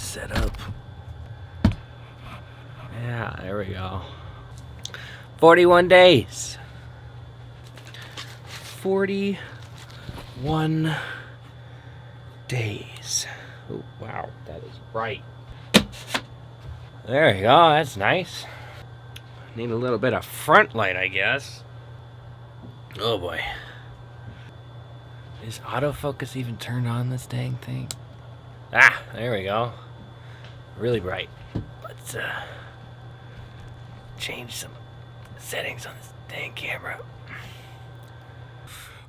set up. Yeah, there we go. 41 days. 41 days. Oh, wow, that is bright. There you go, that's nice. Need a little bit of front light, I guess. Oh boy. Is autofocus even turned on this dang thing? Ah, there we go. Really bright. Let's change some settings on this dang camera.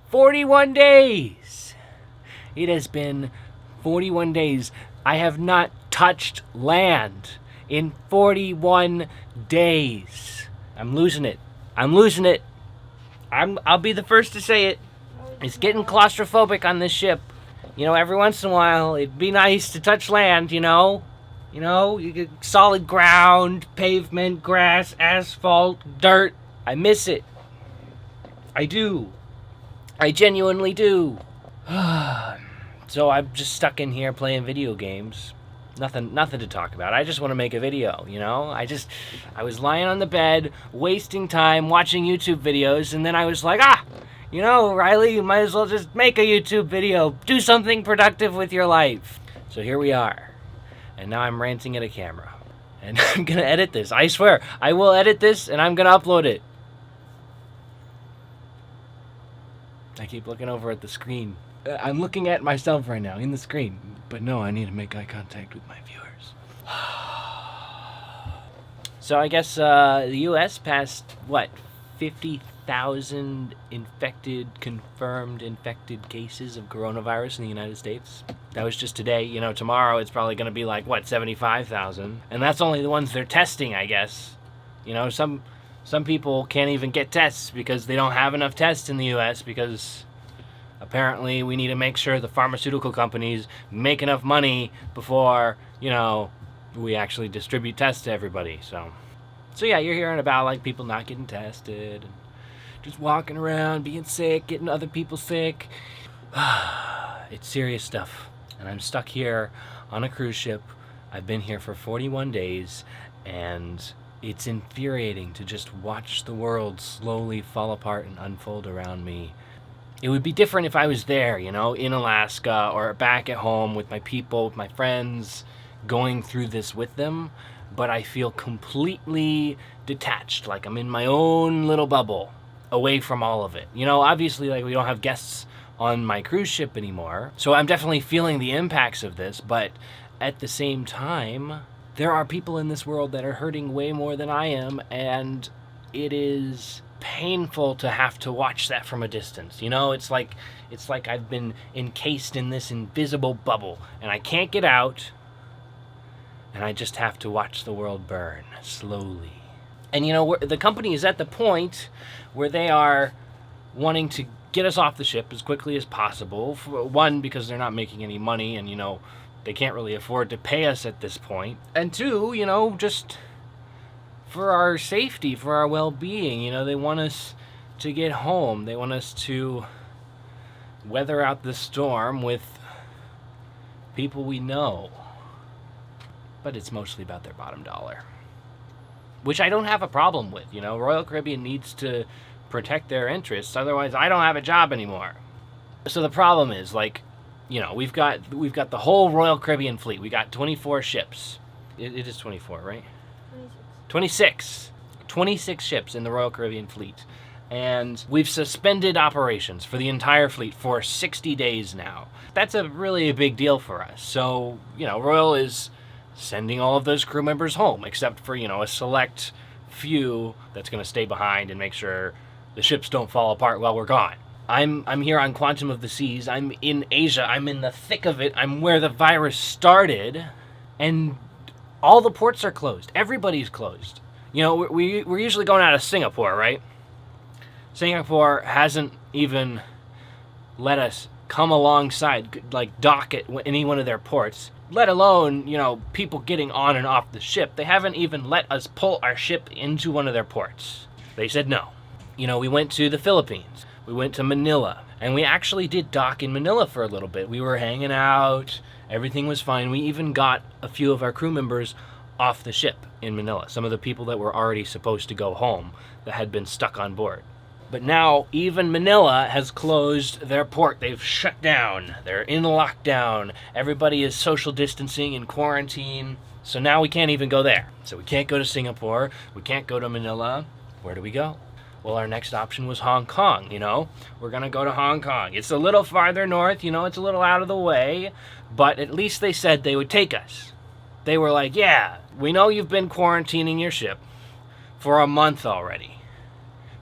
41 days! It has been 41 days. I have not touched land in 41 days. I'm losing it. I'm losing it. I'll be the first to say it. It's getting claustrophobic on this ship. You know, every once in a while, it'd be nice to touch land, you know? You know, you get solid ground, pavement, grass, asphalt, dirt. I miss it. I do. I genuinely do. So I'm just stuck in here playing video games. Nothing to talk about. I just want to make a video, you know? I was lying on the bed, wasting time watching YouTube videos, and then I was like, you know, Riley, you might as well just make a YouTube video. Do something productive with your life. So here we are. And now I'm ranting at a camera. And I'm going to edit this. I swear, I will edit this, and I'm going to upload it. I keep looking over at the screen. I'm looking at myself right now in the screen. But no, I need to make eye contact with my viewers. So I guess the U.S. passed, what, 50,000 confirmed infected cases of coronavirus in the United States. That was just today. You know, tomorrow it's probably going to be like, what, 75,000? And that's only the ones they're testing, I guess. You know, some people can't even get tests because they don't have enough tests in the U.S. because apparently we need to make sure the pharmaceutical companies make enough money before, you know, we actually distribute tests to everybody. So yeah, you're hearing about, like, people not getting tested and just walking around, being sick, getting other people sick. It's serious stuff. And I'm stuck here on a cruise ship. I've been here for 41 days, and it's infuriating to just watch the world slowly fall apart and unfold around me. It would be different if I was there, you know, in Alaska or back at home with my people, with my friends, going through this with them. But I feel completely detached, like I'm in my own little bubble, away from all of it. You know, obviously, like, we don't have guests on my cruise ship anymore, so I'm definitely feeling the impacts of this, but at the same time, there are people in this world that are hurting way more than I am, and it is painful to have to watch that from a distance. You know, it's like I've been encased in this invisible bubble, and I can't get out, and I just have to watch the world burn slowly. And you know, the company is at the point where they are wanting to get us off the ship as quickly as possible. For one, because they're not making any money, and you know, they can't really afford to pay us at this point. And two, you know, just for our safety, for our well-being. You know, they want us to get home. They want us to weather out the storm with people we know. But it's mostly about their bottom dollar, which I don't have a problem with. You know, Royal Caribbean needs to protect their interests, otherwise I don't have a job anymore. So the problem is, like, you know, we've got the whole Royal Caribbean fleet. We got 24 ships. It is 24, right? 26 ships in the Royal Caribbean fleet. And we've suspended operations for the entire fleet for 60 days now. That's a really big deal for us. So, you know, Royal is sending all of those crew members home, except for, you know, a select few that's going to stay behind and make sure the ships don't fall apart while we're gone. I'm here on Quantum of the Seas. I'm in Asia. I'm in the thick of it. I'm where the virus started, and all the ports are closed. Everybody's closed. You know, we're usually going out of Singapore, right? Singapore hasn't even let us come alongside, like, dock at any one of their ports, let alone, you know, people getting on and off the ship. They haven't even let us pull our ship into one of their ports. They said no. You know, we went to the Philippines. We went to Manila, and we actually did dock in Manila for a little bit. We were hanging out, everything was fine. We even got a few of our crew members off the ship in Manila, some of the people that were already supposed to go home that had been stuck on board. But now even Manila has closed their port. They've shut down. They're in lockdown. Everybody is social distancing and quarantine. So now we can't even go there. So we can't go to Singapore. We can't go to Manila. Where do we go? Well, our next option was Hong Kong, We're going to go to Hong Kong. It's a little farther north, it's a little out of the way. But at least they said they would take us. They were like, yeah, we know you've been quarantining your ship for a month already.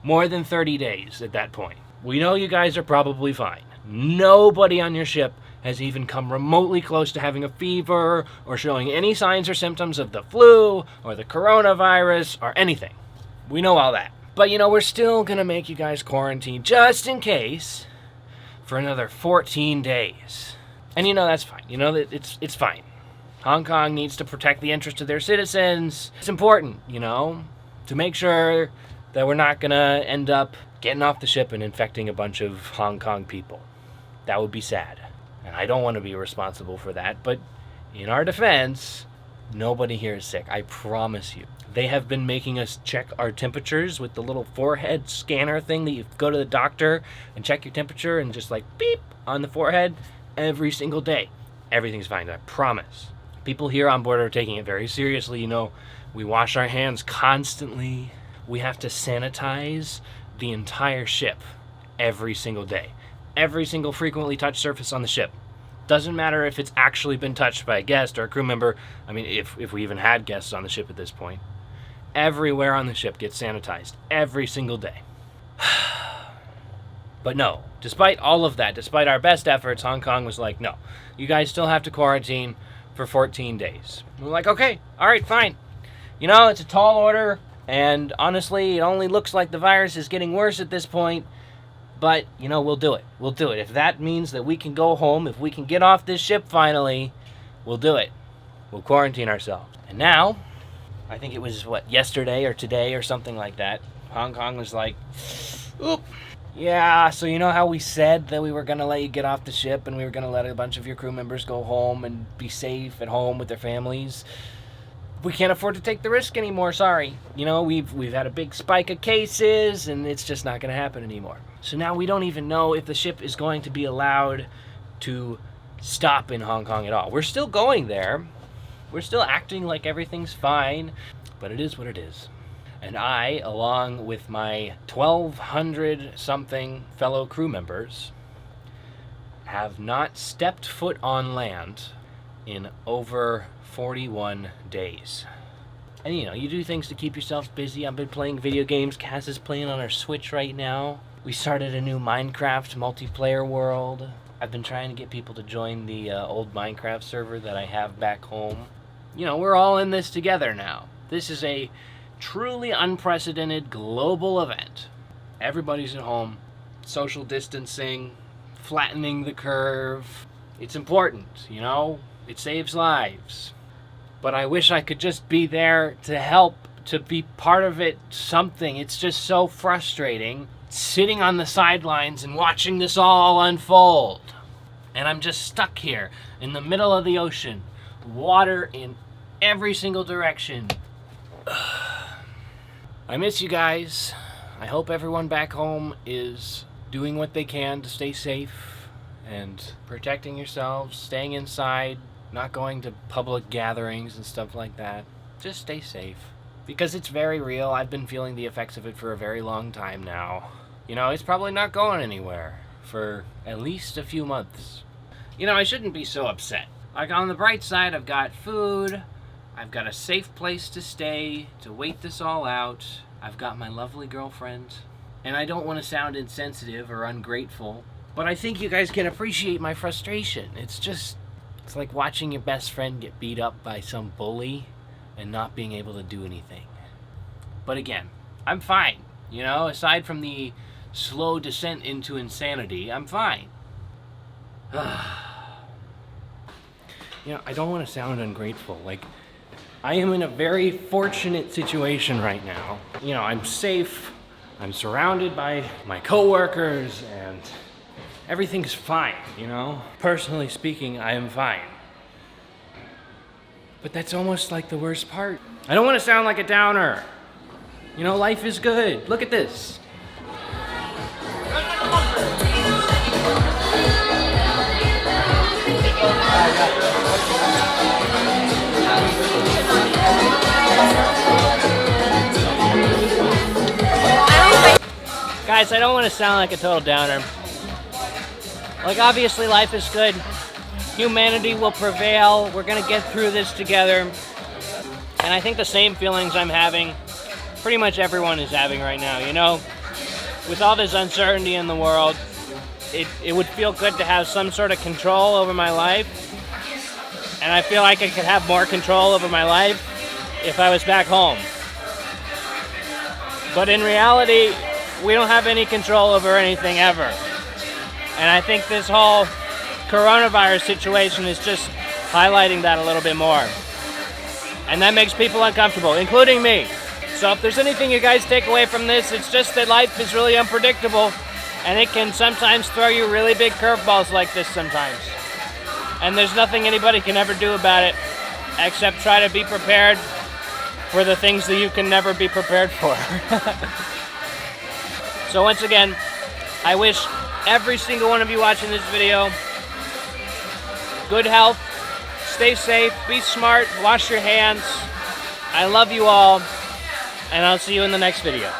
More than 30 days at that point. We know you guys are probably fine. Nobody on your ship has even come remotely close to having a fever or showing any signs or symptoms of the flu or the coronavirus or anything. We know all that. But, we're still going to make you guys quarantine just in case for another 14 days. And that's fine. It's fine. Hong Kong needs to protect the interests of their citizens. It's important, to make sure that we're not going to end up getting off the ship and infecting a bunch of Hong Kong people. That would be sad. And I don't want to be responsible for that. But in our defense, nobody here is sick. I promise you. They have been making us check our temperatures with the little forehead scanner thing that you go to the doctor and check your temperature and just beep on the forehead every single day. Everything's fine, I promise. People here on board are taking it very seriously. We wash our hands constantly. We have to sanitize the entire ship every single day. Every single frequently touched surface on the ship. Doesn't matter if it's actually been touched by a guest or a crew member. I mean, if we even had guests on the ship at this point. Everywhere on the ship gets sanitized every single day. But no, despite all of that, despite our best efforts, Hong Kong was like, no, you guys still have to quarantine for 14 days. We're like, okay, all right, fine. It's a tall order, and honestly, it only looks like the virus is getting worse at this point, but, we'll do it. We'll do it. If that means that we can go home, if we can get off this ship finally, we'll do it. We'll quarantine ourselves. And now, I think it was, yesterday or today or something like that, Hong Kong was like, oop. Yeah, so how we said that we were going to let you get off the ship and we were going to let a bunch of your crew members go home and be safe at home with their families? We can't afford to take the risk anymore, sorry. We've had a big spike of cases and it's just not going to happen anymore. So now we don't even know if the ship is going to be allowed to stop in Hong Kong at all. We're still going there. We're still acting like everything's fine, but it is what it is. And I, along with my 1,200-something fellow crew members, have not stepped foot on land in over 41 days. And you do things to keep yourself busy. I've been playing video games. Cass is playing on her Switch right now. We started a new Minecraft multiplayer world. I've been trying to get people to join the old Minecraft server that I have back home. We're all in this together now. This is a truly unprecedented global event. Everybody's at home, social distancing, flattening the curve. It's important, it saves lives. But I wish I could just be there to help, to be part of it, something. It's just so frustrating sitting on the sidelines and watching this all unfold. And I'm just stuck here in the middle of the ocean, water in every single direction. I miss you guys. I hope everyone back home is doing what they can to stay safe and protecting yourselves, staying inside, not going to public gatherings and stuff like that. Just stay safe. Because it's very real. I've been feeling the effects of it for a very long time now. It's probably not going anywhere for at least a few months. I shouldn't be so upset. On the bright side, I've got food. I've got a safe place to stay, to wait this all out. I've got my lovely girlfriend. And I don't want to sound insensitive or ungrateful, but I think you guys can appreciate my frustration. It's like watching your best friend get beat up by some bully and not being able to do anything. But again, I'm fine. Aside from the slow descent into insanity, I'm fine. I don't want to sound ungrateful. I am in a very fortunate situation right now. I'm safe. I'm surrounded by my coworkers and everything's fine, you know? Personally speaking, I am fine. But that's almost like the worst part. I don't want to sound like a downer. You know, life is good. Look at this. Guys, I don't want to sound like a total downer. Like, obviously life is good. Humanity will prevail. We're gonna get through this together. And I think the same feelings I'm having, pretty much everyone is having right now, you know? With all this uncertainty in the world, it would feel good to have some sort of control over my life. And I feel like I could have more control over my life if I was back home. But in reality, we don't have any control over anything ever. And I think this whole coronavirus situation is just highlighting that a little bit more. And that makes people uncomfortable, including me. So if there's anything you guys take away from this, it's just that life is really unpredictable and it can sometimes throw you really big curveballs like this sometimes. And there's nothing anybody can ever do about it except try to be prepared for the things that you can never be prepared for. So once again, I wish every single one of you watching this video good health, stay safe, be smart, wash your hands. I love you all, and I'll see you in the next video.